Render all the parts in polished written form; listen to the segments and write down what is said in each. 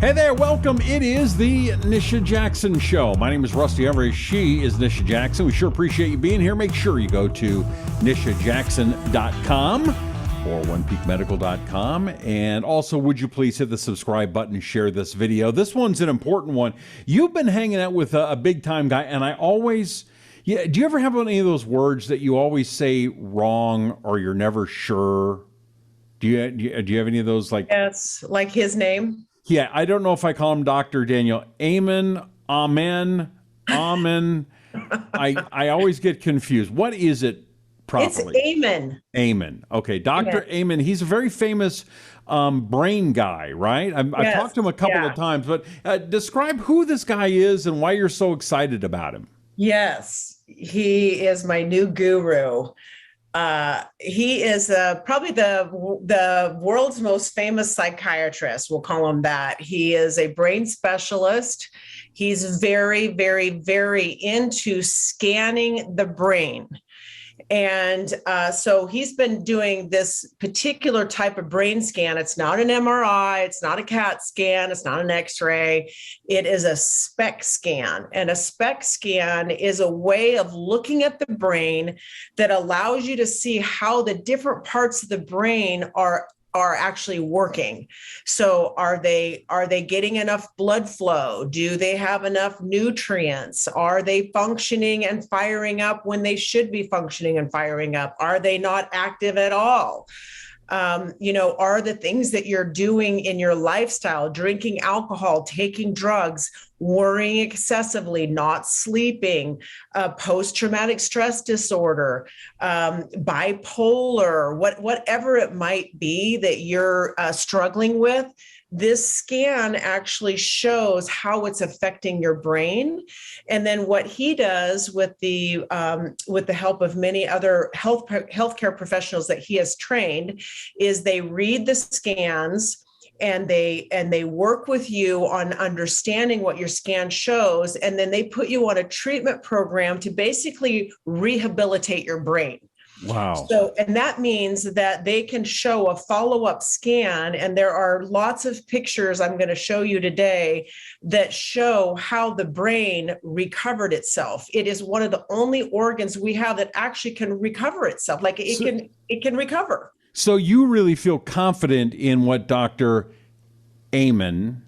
Hey there, welcome. It is the Nisha Jackson Show. My name is Rusty Humphries. She is Nisha Jackson. We sure appreciate you being here. Make sure you go to nishajackson.com or onepeakmedical.com. And also, would you please hit the subscribe button and share this video? This one's an important one. You've been hanging out with a big-time guy, and I always... Yeah, do you ever have any of those words that you always say wrong or you're never sure? Do you have any of those? Yes, like his name? Yeah, I don't know if I call him Dr. Daniel. Amen, amen, amen. I always get confused. What is it properly? It's Amen. Amen. Okay, Dr. Yeah. Amen. He's a very famous brain guy, right? I've Yes. talked to him a couple of times, but describe who this guy is and why you're so excited about him. Yes, he is my new guru. He is probably the world's most famous psychiatrist. We'll call him that. He is a brain specialist. He's very, very, very into scanning the brain. And so he's been doing this particular type of brain scan. It's not an MRI. It's not a CAT scan. It's not an X-ray. It is a SPECT scan. And a SPECT scan is a way of looking at the brain that allows you to see how the different parts of the brain are actually working. So are they getting enough blood flow? Do they have enough nutrients? Are they functioning and firing up when they should be functioning and firing up? Are they not active at all? Are the things that you're doing in your lifestyle, drinking alcohol, taking drugs, worrying excessively, not sleeping, post-traumatic stress disorder, bipolar, whatever it might be that you're struggling with, this scan actually shows how it's affecting your brain. And then what he does with the help of many other healthcare professionals that he has trained is they read the scans and they work with you on understanding what your scan shows. And then they put you on a treatment program to basically rehabilitate your brain. Wow. So, and that means that they can show a follow-up scan, and there are lots of pictures I'm going to show you today that show how the brain recovered itself. It is one of the only organs we have that actually can recover itself. Like it can recover. So you really feel confident in what Dr. Amen,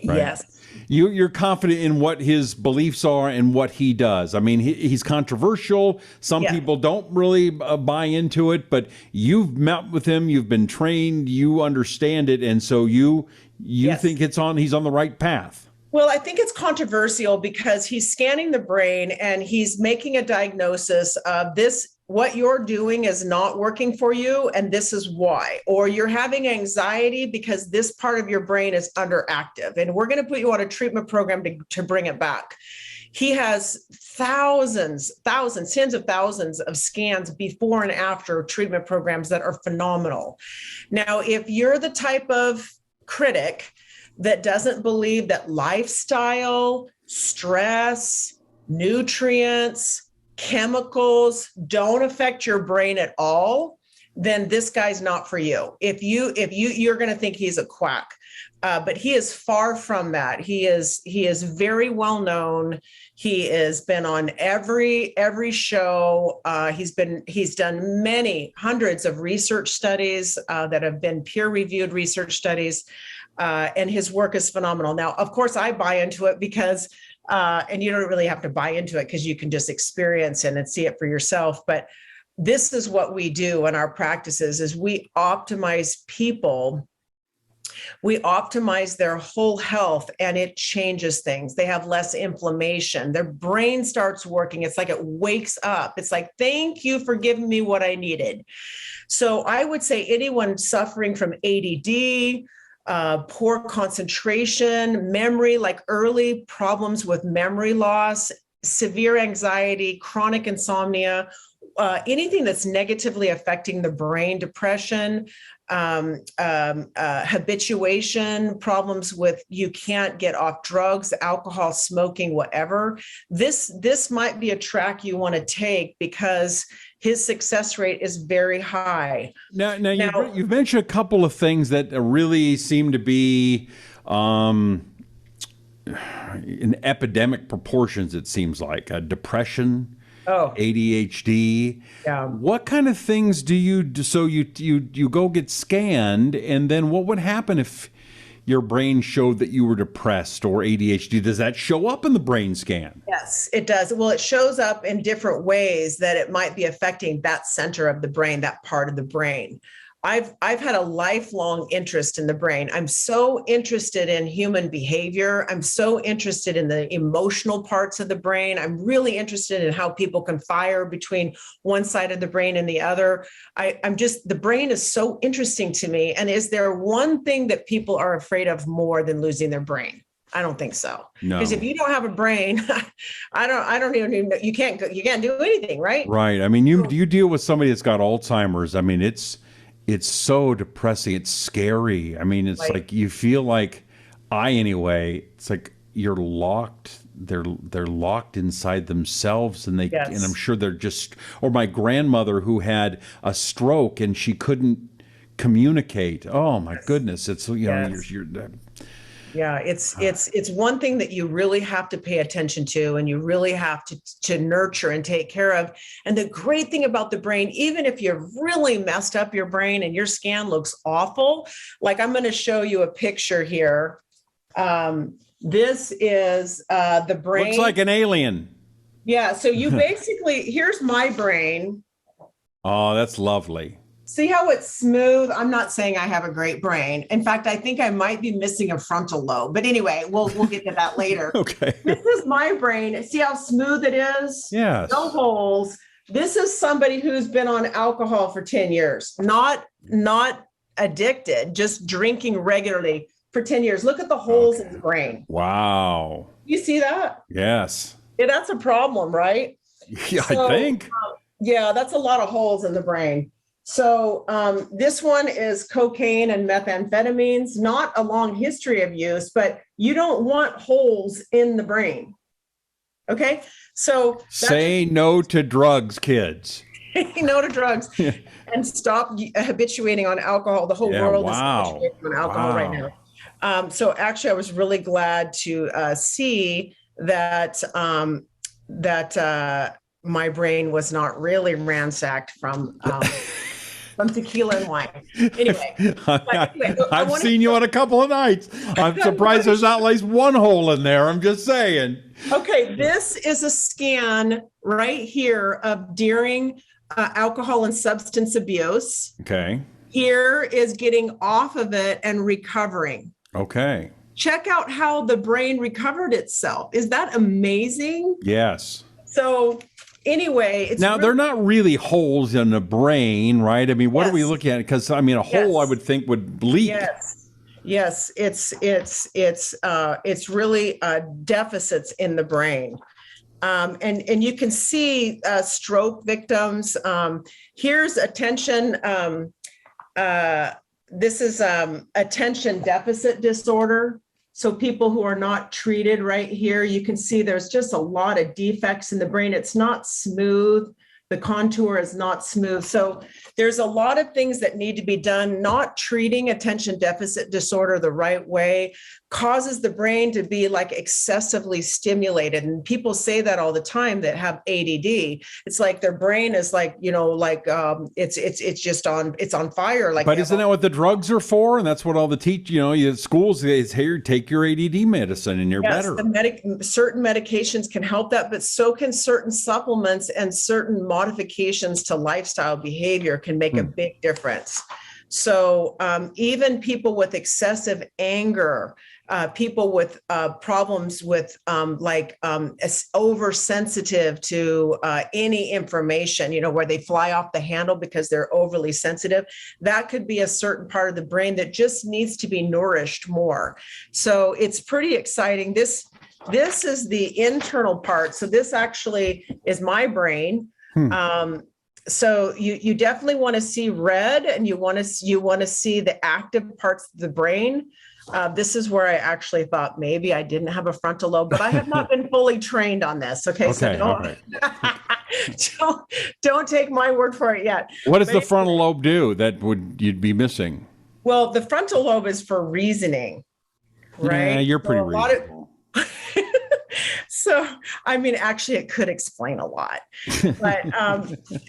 right? Yes. You're confident in what his beliefs are and what he does. I mean, he's controversial. Some people don't really buy into it, but you've met with him, you've been trained, you understand it, and so you think he's on the right path. Well, I think it's controversial because he's scanning the brain and he's making a diagnosis of this. What you're doing is not working for you, and this is why. Or you're having anxiety because this part of your brain is underactive, and we're going to put you on a treatment program to bring it back. He has tens of thousands of scans before and after treatment programs that are phenomenal. Now, if you're the type of critic that doesn't believe that lifestyle, stress, nutrients, chemicals don't affect your brain at all, then this guy's not for you. You're going to think he's a quack, but he is far from that. He is very well known. He has been on every show. He's done many hundreds of research studies that have been peer-reviewed research studies, and his work is phenomenal. Now, of course, I buy into it because. And you don't really have to buy into it because you can just experience it and see it for yourself. But this is what we do in our practices is we optimize people. We optimize their whole health and it changes things. They have less inflammation. Their brain starts working. It's like it wakes up. It's like, thank you for giving me what I needed. So I would say anyone suffering from ADD, poor concentration, memory, like early problems with memory loss, severe anxiety, chronic insomnia, anything that's negatively affecting the brain, depression, habituation, problems with you can't get off drugs, alcohol, smoking, whatever. This might be a track you want to take because his success rate is very high. Now you've mentioned a couple of things that really seem to be in epidemic proportions. It seems like depression. ADHD. Yeah. What kind of things do you do? So you go get scanned, and then what would happen if your brain showed that you were depressed or ADHD? Does that show up in the brain scan? Yes, it does. Well, it shows up in different ways that it might be affecting that center of the brain, that part of the brain. I've had a lifelong interest in the brain. I'm so interested in human behavior. I'm so interested in the emotional parts of the brain. I'm really interested in how people can fire between one side of the brain and the other. The brain is so interesting to me. And is there one thing that people are afraid of more than losing their brain? I don't think so. No. Because if you don't have a brain, I don't even know, you can't do anything, right? Right. I mean, you deal with somebody that's got Alzheimer's. I mean, it's so depressing. It's scary. I mean, it's like you feel like, it's like you're locked. They're locked inside themselves, and and I'm sure they're just. Or my grandmother who had a stroke and she couldn't communicate. Oh my goodness! It's you're Yeah, it's one thing that you really have to pay attention to, and you really have to nurture and take care of. And the great thing about the brain, even if you've really messed up your brain and your scan looks awful, like I'm going to show you a picture here. This is the brain. Looks like an alien. Yeah, so you basically, here's my brain. Oh, that's lovely. See how it's smooth? I'm not saying I have a great brain. In fact, I think I might be missing a frontal lobe. But anyway, we'll get to that later. Okay. This is my brain. See how smooth it is? Yes. No holes. This is somebody who's been on alcohol for 10 years. Not addicted, just drinking regularly for 10 years. Look at the holes in the brain. Wow. You see that? Yes. Yeah, that's a problem, right? Yeah, I think. Yeah, that's a lot of holes in the brain. So this one is cocaine and methamphetamines, not a long history of use, but you don't want holes in the brain. Okay, so say no to drugs, kids. No to drugs and stop habituating on alcohol. The whole world is habituating on alcohol right now. So actually, I was really glad to see that my brain was not really ransacked from tequila and wine. Anyway, I've seen you on a couple of nights. I'm surprised there's not at least one hole in there. I'm just saying. Okay, this is a scan right here of during alcohol and substance abuse. Okay. Here is getting off of it and recovering. Okay. Check out how the brain recovered itself. Is that amazing? Yes. So anyway, it's now they're not really holes in the brain, right? I mean, what are we looking at? Because I mean, a hole I would think would leak. Yes, it's really deficits in the brain, and you can see stroke victims. Here's attention. This is attention deficit disorder. So people who are not treated right here, you can see there's just a lot of defects in the brain. It's not smooth. The contour is not smooth. So there's a lot of things that need to be done. Not treating attention deficit disorder the right way causes the brain to be like excessively stimulated. And people say that all the time that have ADD. It's like their brain is like, it's just on fire. Like, but isn't that what the drugs are for? And that's what all the schools is here, take your ADD medicine and you're better. Certain medications can help that, but so can certain supplements, and certain modifications to lifestyle behavior can make a big difference. So even people with excessive anger, people with problems with oversensitive to any information, where they fly off the handle because they're overly sensitive, that could be a certain part of the brain that just needs to be nourished more. So it's pretty exciting. This is the internal part. So this actually is my brain. So you definitely want to see red, and you want to see the active parts of the brain. This is where I actually thought maybe I didn't have a frontal lobe, but I have not been fully trained on this. Okay, so Okay, all right. don't take my word for it yet. What does the frontal lobe do that you'd be missing? Well, the frontal lobe is for reasoning, right? Yeah, you're pretty reasonable. So, I mean, actually, it could explain a lot, but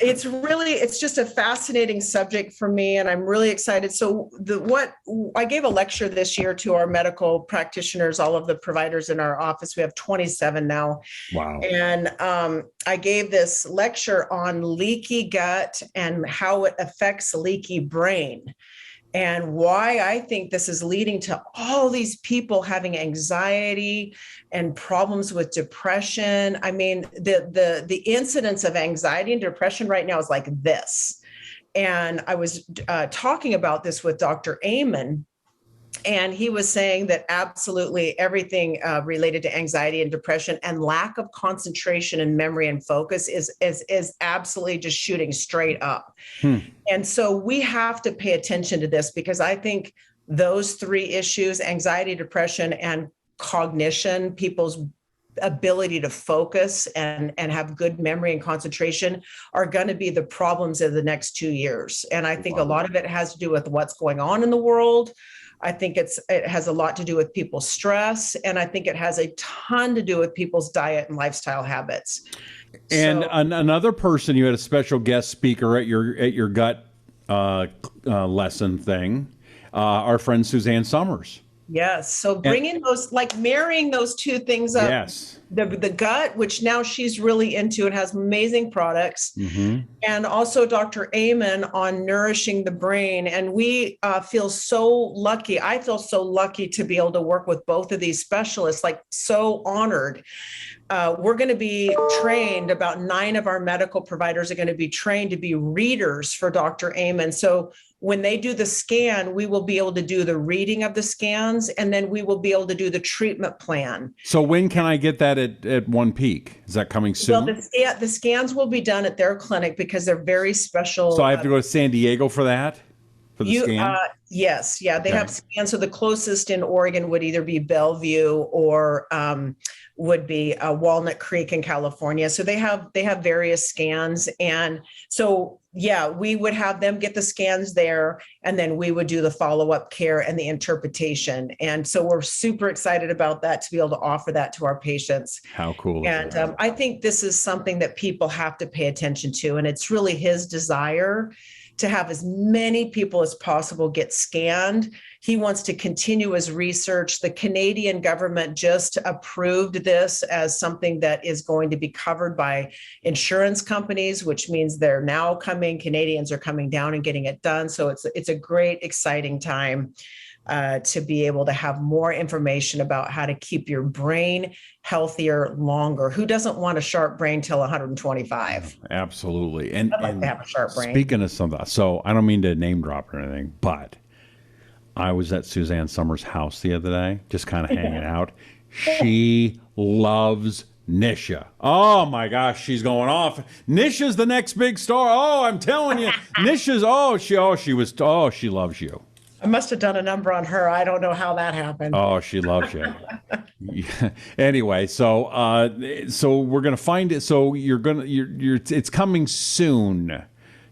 it's just a fascinating subject for me, and I'm really excited. So, I gave a lecture this year to our medical practitioners, all of the providers in our office. We have 27 now. Wow. And I gave this lecture on leaky gut and how it affects leaky brain, and why I think this is leading to all these people having anxiety and problems with depression. I mean, the incidence of anxiety and depression right now is like this. And I was talking about this with Dr. Amen, and he was saying that absolutely everything related to anxiety and depression and lack of concentration and memory and focus is absolutely just shooting straight up. And so we have to pay attention to this, because I think those three issues, anxiety, depression, and cognition, people's ability to focus and have good memory and concentration, are going to be the problems of the next 2 years. And I think a lot of it has to do with what's going on in the world. I think it has a lot to do with people's stress, and I think it has a ton to do with people's diet and lifestyle habits. And another person, you had a special guest speaker at your gut lesson thing, our friend Suzanne Summers. Yes. So bringing those, like marrying those two things up. Yes. The gut, which now she's really into and has amazing products. Mm-hmm. And also Dr. Amen on nourishing the brain. And we feel so lucky. I feel so lucky to be able to work with both of these specialists, like so honored. We're going to be trained, about 9 of our medical providers are going to be trained to be readers for Dr. Amen. So when they do the scan, we will be able to do the reading of the scans, and then we will be able to do the treatment plan. So when can I get that at OnePeak? Is that coming soon? Well, the scans will be done at their clinic because they're very special. So I have to go to San Diego for that? For the scan? Yes. Yeah, they have scans. So the closest in Oregon would either be Bellevue or would be Walnut Creek in California. So they have various scans. And so, yeah, we would have them get the scans there, and then we would do the follow-up care and the interpretation. And so we're super excited about that, to be able to offer that to our patients. How cool. And I think this is something that people have to pay attention to. And it's really his desire to have as many people as possible get scanned. He wants to continue his research. The Canadian government just approved this as something that is going to be covered by insurance companies, which means Canadians are coming down and getting it done. So it's a great, exciting time to be able to have more information about how to keep your brain healthier longer. Who doesn't want a sharp brain till 125? Absolutely. And, I'd like to have a sharp brain. Speaking of something, so I don't mean to name drop or anything, but I was at Suzanne Summers' house the other day, just kind of hanging out. She loves Nisha. Oh my gosh, she's going off. Nisha's the next big star. Oh, I'm telling you, Nisha's. She loves you. I must have done a number on her. I don't know how that happened. Oh, she loves you. Anyway, so we're gonna find it. So it's coming soon.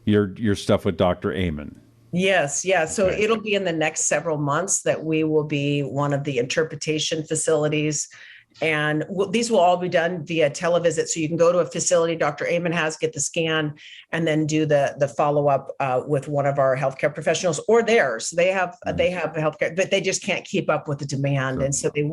Your stuff with Dr. Amen. Yes, yeah. So it'll be in the next several months that we will be one of the interpretation facilities. And these will all be done via televisit. So you can go to a facility Dr. Amen has, get the scan, and then do the follow-up with one of our healthcare professionals or theirs. They have healthcare, but they just can't keep up with the demand. Sure. And so they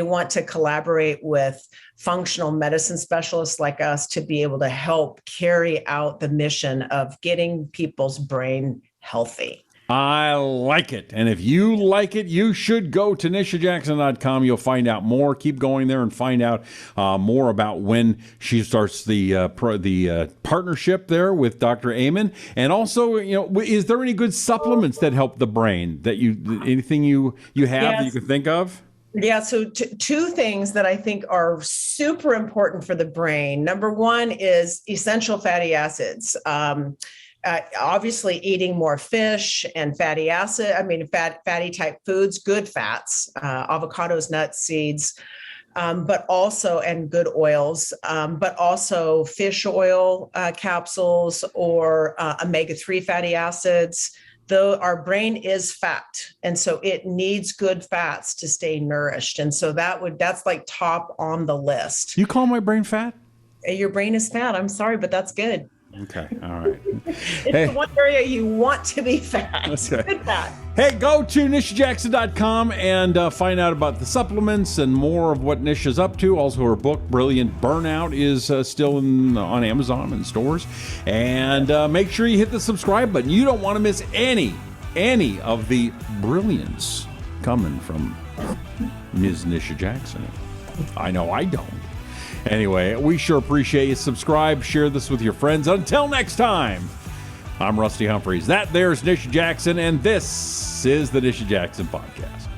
want to collaborate with functional medicine specialists like us to be able to help carry out the mission of getting people's brain healthy. I like it. And if you like it, you should go to nishajackson.com. You'll find out more. Keep going there and find out more about when she starts the partnership there with Dr. Amen. And also, is there any good supplements that help the brain anything you have that you can think of? Yeah, so two things that I think are super important for the brain. Number one is essential fatty acids. Obviously, eating more fish and fatty type foods, good fats, avocados, nuts, seeds, but also, and good oils, but also fish oil capsules or omega-3 fatty acids. Though our brain is fat, and so it needs good fats to stay nourished. And so that's like top on the list. You call my brain fat? Your brain is fat. I'm sorry, but that's good. Okay. All right. It's the one area you want to be fat. Okay. Good fat. Hey, go to nishajackson.com and find out about the supplements and more of what Nisha's up to. Also, her book, Brilliant Burnout, is still on Amazon and stores. And make sure you hit the subscribe button. You don't want to miss any of the brilliance coming from Ms. Nisha Jackson. I know I don't. Anyway, we sure appreciate you. Subscribe, share this with your friends. Until next time, I'm Rusty Humphries. There's Nisha Jackson, and this is the Nisha Jackson Podcast.